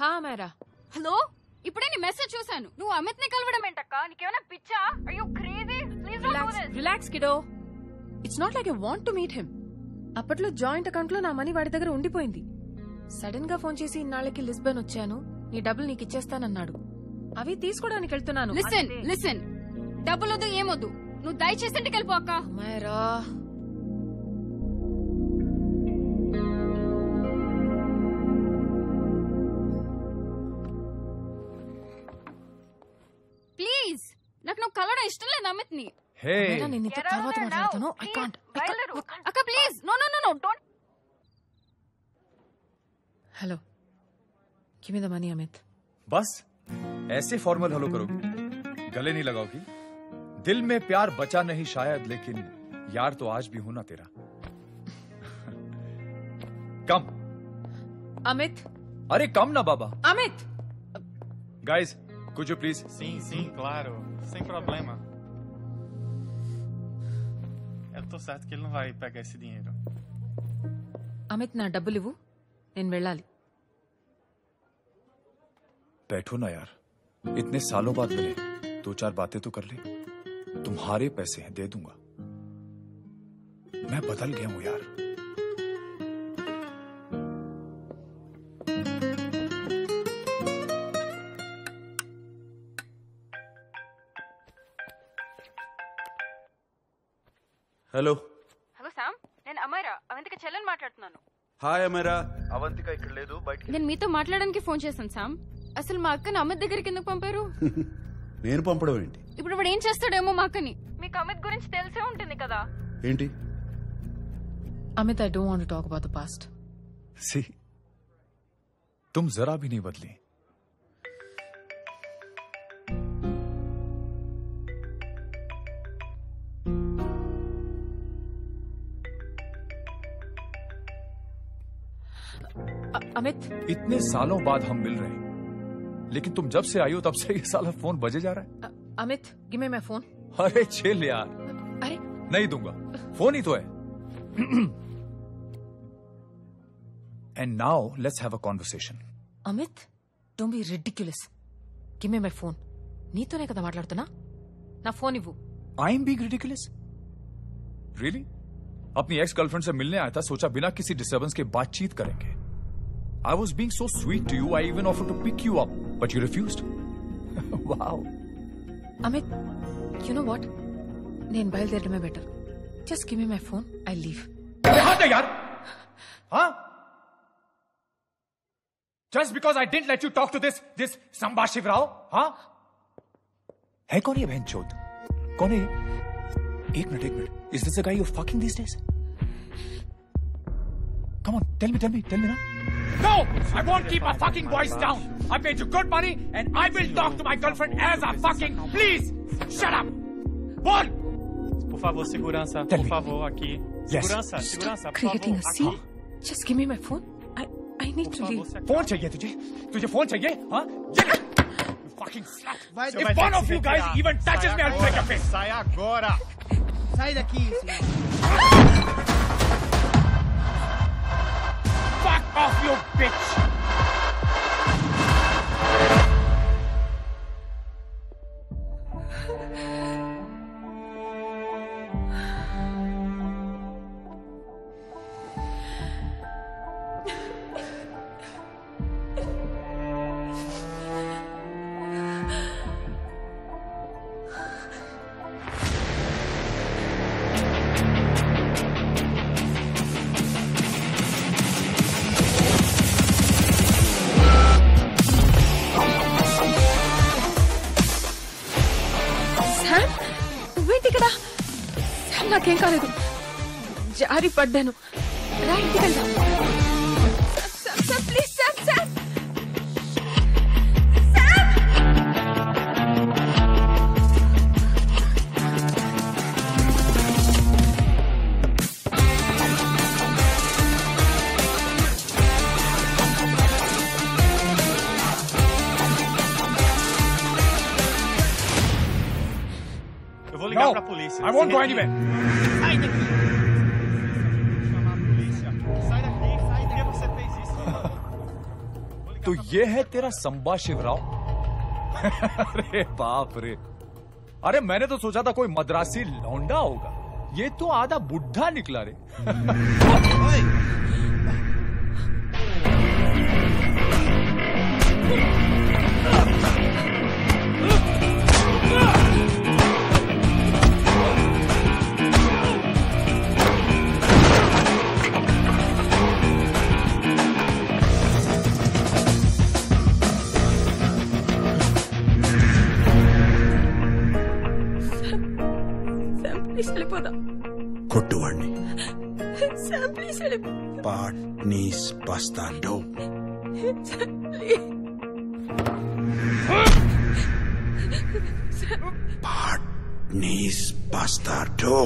హా మేరా. హలో, ఇప్పుడే నీ మెసేజ్ చూసాను. నువ్వు అమిత్ ని కలవడం ఏంటక్క? నీకేమైనా పిచ్చా? Are you crazy? Please don't do this. Relax kiddo. It's not like I want to meet him. అప్పట్లో జాయింట్ అకౌంట్ లో నా మనీ వాడి దగ్గర ఉండిపోయింది. సడన్ గా ఫోన్ చేసి ఇన్నాళ్ళకి లిస్బన్ వచ్చాను, నీ డబ్బులు నీకు ఇచ్చేస్తానన్నాడు. అవి తీసుకోవడానికి వెళ్తున్నాను. లిసన్, డబ్బులొద్దు ఏమొద్దు, నువ్వు దయచేసి ఇంటికి వెళ్ళిపో అక్క. మేరా ప్లీజ్, నాకు నువ్వు కలవడం ఇష్టం లేదు అమిత్ ని. నేను ఇంత తర్వాత మాట్లాడతాను. I can't. అక్క please, no no no no don't. Hello, give me the money Amit. बस ऐसे फॉर्मल हेलो करोगी, गले नहीं लगाओगी? दिल में प्यार बचा नहीं शायद, लेकिन यार तो आज भी हूं ना तेरा. कम अमित. अरे कम ना बाबा. Amit. Guys, could you please? Sim, claro, sem problema. Eu tô certo que ele não vai pegar esse dinheiro. Amit, నా డబ్బులు ఇవ్వు, నేను వెళ్ళాలి. बैठो ना यार, इतने सालों बाद मिले, 2-4 बातें तो कर ले. तुम्हारे पैसे हैं, दे दूंगा. मैं बदल गया हूं यार. హలో హలో సామ్, నేను అమైరా, అవంతిక చెల్లెని మాట్లాడుతున్నాను. హాయ్ అమరా. అవంతిక ఇక్కడ లేదు, బయటికి. నేను మీతో మాట్లాడడానికి ఫోన్ చేశాను సామ్. అసలు మా అక్కని అమిత్ దగ్గరికి ఎందుకు పంపారు? నేను పంపడం ఏంటి? ఇప్పుడు వాడు ఏం చేస్తాడేమో మా అక్కని. మీకు అమిత్ గురించి తెలిసే ఉంటుంది కదా. ఏంటి? Amit, I don't want to talk about the past. सी, तुम जरा भी नहीं बदली. अमित, इतने सालों बाद हम मिल रहे हैं, लेकिन तुम जब से आई हो तब से ये साला फोन बजे जा रहा है. Amit, give me my phone. अरे चिल यार. अरे नहीं दूंगा, फोन ही तो है. And now let's have a conversation. Amit, don't be ridiculous. Give me my phone. నీతోనే కదా మాట్లాడుతున్నా, నా ఫోన్ ఇవ్వు. I'm being ridiculous? Really? अपनी एक्स गर्लफ्रेंड से मिलने आया था, सोचा बिना किसी डिस्टर्बेंस के बातचीत करेंगे. I was being so sweet to you, I even offered to pick you up, but you refused. Wow. Amit, you know what? నేను బయలుదేరడమే better. Just give me my phone, I'll leave. अरे हाँ दे यार. हाँ? Just because I didn't let you talk to this Samba Shivrao, हाँ? है कौन ये बहनचोद? कौन है? एक minute. Is this the guy you're fucking these days? Come on, tell me ना. No! I won't keep my fucking voice down. I paid you good money and I will talk to my girlfriend as a fucking... Please! Shut up! Bol! Por favor, segurança. Tell Por me. favor, aqui. Yes. Segurança, por Creating favor. a scene. Just give me my phone. I need to leave. Phone चाहिए तुझे phone चाहिए, हाँ? You fucking slut! Você If vai ter one que of se you guys retirar. even touches me, I'll break your face! Sai agora! Sai daqui, senhor. Fuck off, you bitch! నాకేం కాలేదు, జారి పడ్డాను. రా ఇంటికి వెళ్దాం. Please Sam. Eu vou ligar pra polícia. I won't go anywhere. Sai daqui! Vou chamar a polícia. Sai daqui, sai daqui. Por que você fez isso? Vou ligar तो ये है तेरा संबा शिवराव। अरे बाप रे, अरे मैंने तो सोचा था कोई मद्रासी लौंडा होगा, ये तो आधा बुढ़ा निकला रे। కొట్టువాణ్ణి Sam, please help. పాట్నీస్ బస్తాడో. పాట్నీస్ బస్తాడో.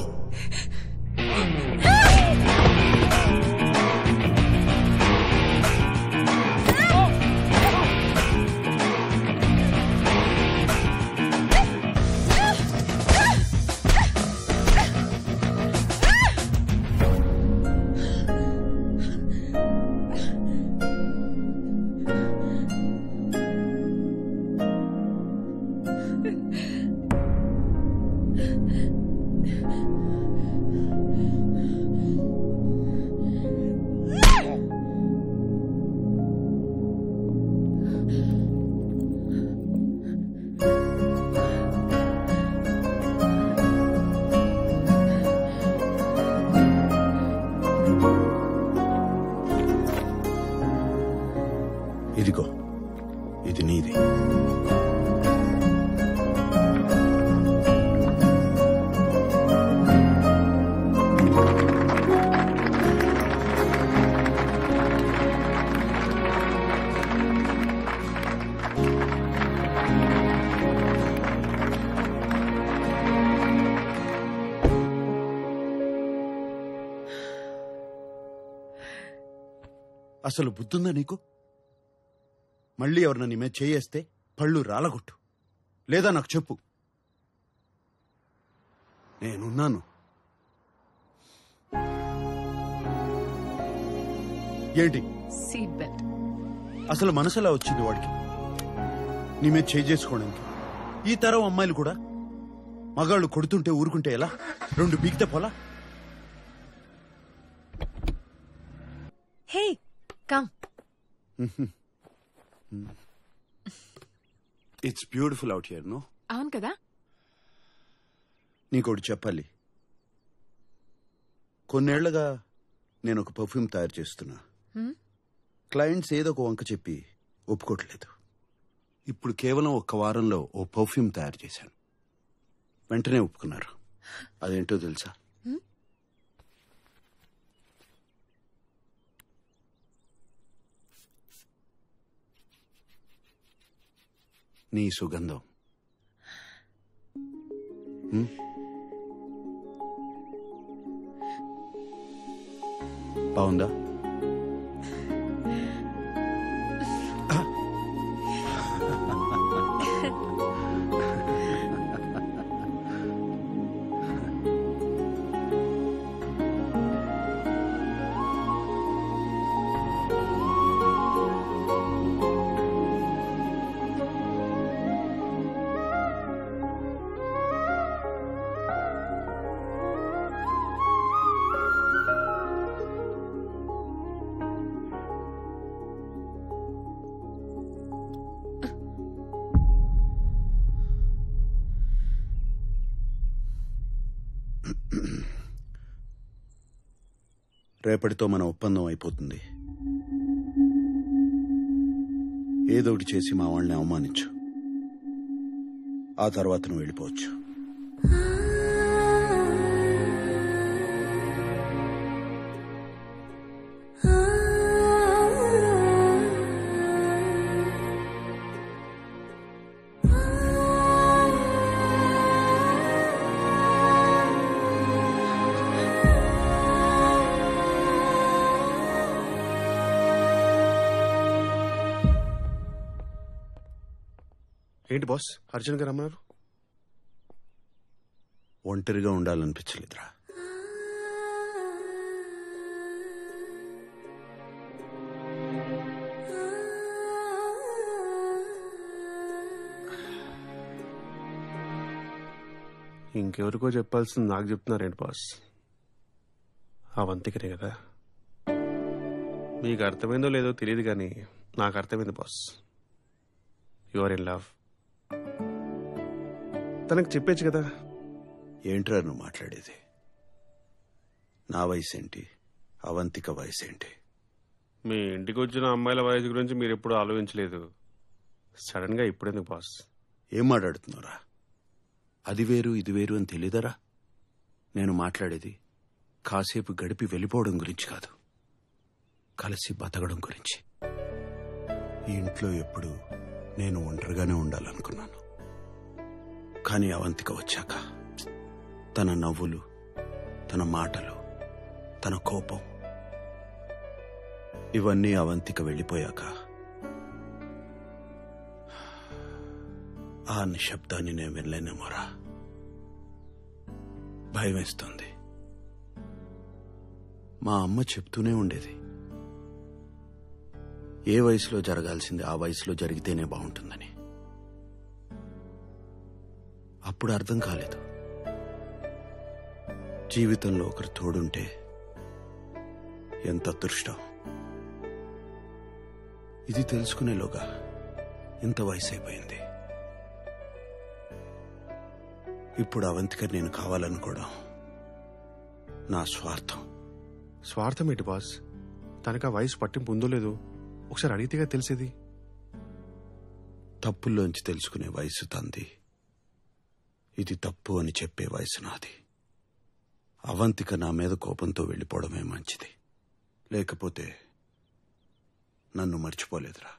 ఇదిగో, ఇది నీది. అసలు బుద్ధుందా నీకు? మళ్ళీ ఎవరన్నా నీ మీద చేయేస్తే పళ్ళు రాలగొట్టు, లేదా నాకు చెప్పు, నేనున్నాను. ఏంటి సీట్ బెల్ట్. అసలు మనసులా వచ్చింది వాడికి నీ మీద చేసుకోవడానికి? ఈ తరం అమ్మాయిలు కూడా మగాళ్ళు కొడుతుంటే ఊరుకుంటే ఎలా? రెండు బీగితే పోలా? Hey come. It's beautiful out here, no? అవును కదా. నీకోటి చెప్పాలి. కొన్నేళ్లుగా నేను ఒక పర్ఫ్యూమ్ తయారు చేస్తున్నా. క్లయింట్స్ ఏదో ఒక వంక చెప్పి ఒప్పుకోవట్లేదు. ఇప్పుడు కేవలం ఒక్క వారంలో ఓ పర్ఫ్యూమ్ తయారు చేశాను. వెంటనే ఒప్పుకున్నారు. అదేంటో తెలుసా? నీ సుగంధం. బాగుందా? రేపటితో మన ఒప్పందం అయిపోతుంది. ఏదోటి చేసి మా వాళ్ళని అవమానించు, ఆ తర్వాత నువ్వు వెళ్ళిపోవచ్చు. ఏంటి బాస్, అర్జున్ గారు రమ్మన్నారు? ఒంటరిగా ఉండాలనిపించలేదురా. ఇంకెవరికో చెప్పాల్సింది నాకు చెప్తున్నారేంటి బాస్? అవంతికనే కదా. మీకు అర్థమైందో లేదో తెలియదు కానీ నాకు అర్థమైంది boss. You are in love. తనకు చెప్పేచ్చు కదా. ఏంట్రా నువ్వు మాట్లాడేది? నా వయసు ఏంటి, అవంతిక వయసు ఏంటి? మీ ఇంటికి వచ్చిన అమ్మాయిల వయసు గురించి మీరు ఎప్పుడు ఆలోచించలేదు. సడన్ గా ఇప్పుడెందుకు బాస్? ఏం మాట్లాడుతున్నారా? అది వేరు ఇది వేరు అని తెలీదరా? నేను మాట్లాడేది కాసేపు గడిపి వెళ్ళిపోవడం గురించి కాదు, కలిసి బతకడం గురించి. ఈ ఇంట్లో ఎప్పుడు నేను ఒంటరిగానే ఉండాలనుకున్నాను. కానీ అవంతిక వచ్చాక తన నవ్వులు, తన మాటలు, తన కోపం, ఇవన్నీ అవంతిక వెళ్ళిపోయాక ఆ నిశ్శబ్దాన్ని నేను వినలేనేమోరా. భయం వేస్తుంది. మా అమ్మ చెప్తూనే ఉండేది, ఏ వయసులో జరగాల్సింది ఆ వయసులో జరిగితేనే బాగుంటుందని. అప్పుడు అర్థం కాలేదు, జీవితంలో ఒకరు తోడుంటే ఎంత అదృష్టం. ఇది తెలుసుకునేలోగా ఇంత వయసు అయిపోయింది. ఇప్పుడు అవంతిక నేను కావాలనుకోవడం నా స్వార్థం. స్వార్థం ఏంటి బాస్? తనకు ఆ వయసు పట్టింపు ఉందో లేదో ఒకసారి అడిగితేగా తెలిసేది. తప్పుల్లోంచి తెలుసుకునే వయసు తంది, ఇది తప్పు అని చెప్పే వయసు నాది. అవంతిక నా మీద కోపంతో వెళ్ళిపోవడమే మంచిది, లేకపోతే నన్ను మర్చిపోలేదురా.